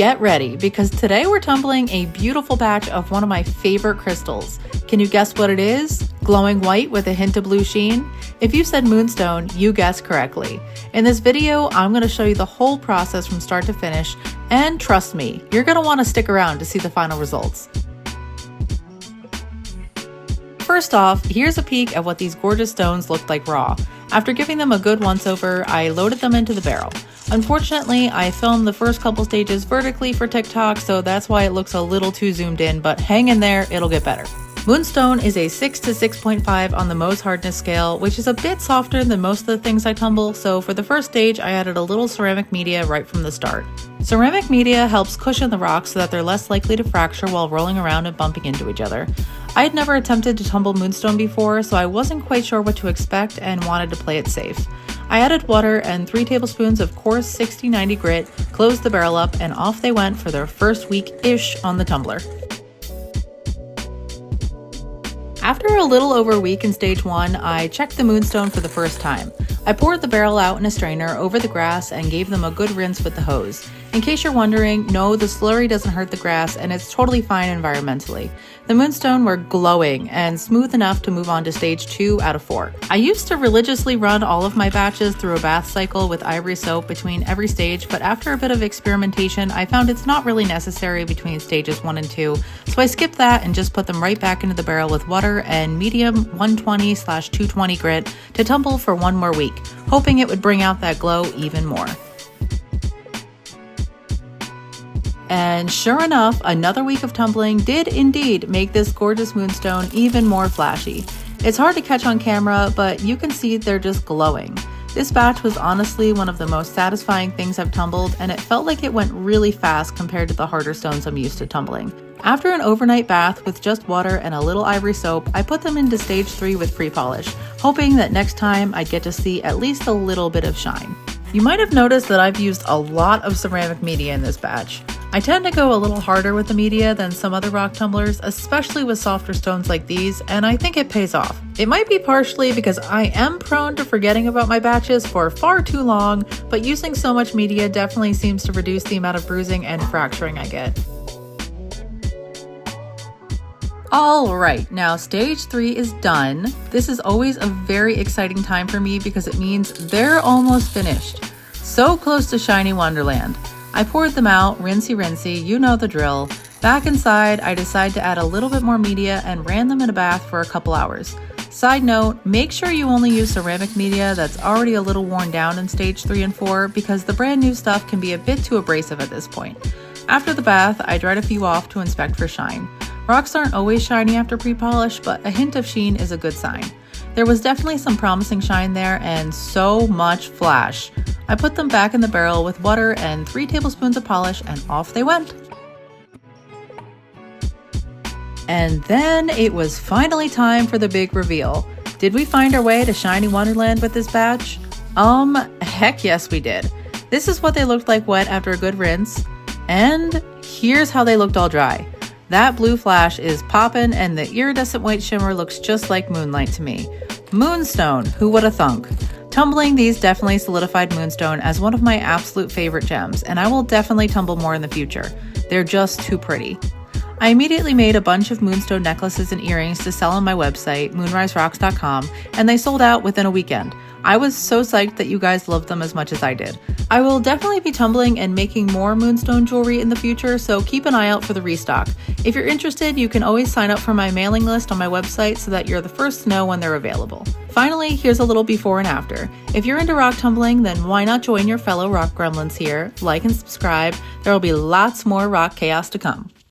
Get ready, because today we're tumbling a beautiful batch of one of my favorite crystals. Can you guess what it is? Glowing white with a hint of blue sheen? If you said moonstone, you guessed correctly. In this video, I'm going to show you the whole process from start to finish, and trust me, you're going to want to stick around to see the final results. First off, here's a peek at what these gorgeous stones looked like raw. After giving them a good once over, I loaded them into the barrel. Unfortunately, I filmed the first couple stages vertically for TikTok, so that's why it looks a little too zoomed in, but hang in there, it'll get better. Moonstone is a 6 to 6.5 on the Mohs hardness scale, which is a bit softer than most of the things I tumble, so for the first stage I added a little ceramic media right from the start. Ceramic media helps cushion the rocks so that they're less likely to fracture while rolling around and bumping into each other. I had never attempted to tumble moonstone before, so I wasn't quite sure what to expect and wanted to play it safe. I added water and 3 tablespoons of coarse 60/90 grit, closed the barrel up, and off they went for their first week-ish on the tumbler. After a little over a week in stage 1, I checked the moonstone for the first time. I poured the barrel out in a strainer over the grass and gave them a good rinse with the hose. In case you're wondering, no, the slurry doesn't hurt the grass and it's totally fine environmentally. The moonstone were glowing and smooth enough to move on to stage 2 out of 4. I used to religiously run all of my batches through a bath cycle with ivory soap between every stage, but after a bit of experimentation, I found it's not really necessary between stages 1 and 2, so I skipped that and just put them right back into the barrel with water and medium 120/220 grit to tumble for one more week, hoping it would bring out that glow even more. And sure enough, another week of tumbling did indeed make this gorgeous moonstone even more flashy. It's hard to catch on camera, but you can see they're just glowing. This batch was honestly one of the most satisfying things I've tumbled, and it felt like it went really fast compared to the harder stones I'm used to tumbling. After an overnight bath with just water and a little ivory soap, I put them into stage 3 with free polish, hoping that next time I'd get to see at least a little bit of shine. You might have noticed that I've used a lot of ceramic media in this batch. I tend to go a little harder with the media than some other rock tumblers, especially with softer stones like these, and I think it pays off. It might be partially because I am prone to forgetting about my batches for far too long, but using so much media definitely seems to reduce the amount of bruising and fracturing I get. Alright, now stage 3 is done. This is always a very exciting time for me because it means they're almost finished. So close to shiny wonderland. I poured them out, rinsey, you know the drill. Back inside, I decided to add a little bit more media and ran them in a bath for a couple hours. Side note, make sure you only use ceramic media that's already a little worn down in stage 3 and 4 because the brand new stuff can be a bit too abrasive at this point. After the bath, I dried a few off to inspect for shine. Rocks aren't always shiny after pre-polish, but a hint of sheen is a good sign. There was definitely some promising shine there and so much flash. I put them back in the barrel with water and 3 tablespoons of polish and off they went. And then it was finally time for the big reveal. Did we find our way to shiny wonderland with this batch? Heck yes we did. This is what they looked like wet after a good rinse. And here's how they looked all dry. That blue flash is poppin' and the iridescent white shimmer looks just like moonlight to me. Moonstone, who would have thunk? Tumbling these definitely solidified Moonstone as one of my absolute favorite gems, and I will definitely tumble more in the future. They're just too pretty. I immediately made a bunch of moonstone necklaces and earrings to sell on my website, moonriserocks.com, and they sold out within a weekend. I was so psyched that you guys loved them as much as I did. I will definitely be tumbling and making more moonstone jewelry in the future, so keep an eye out for the restock. If you're interested, you can always sign up for my mailing list on my website so that you're the first to know when they're available. Finally, here's a little before and after. If you're into rock tumbling, then why not join your fellow rock gremlins here? Like and subscribe. There will be lots more rock chaos to come.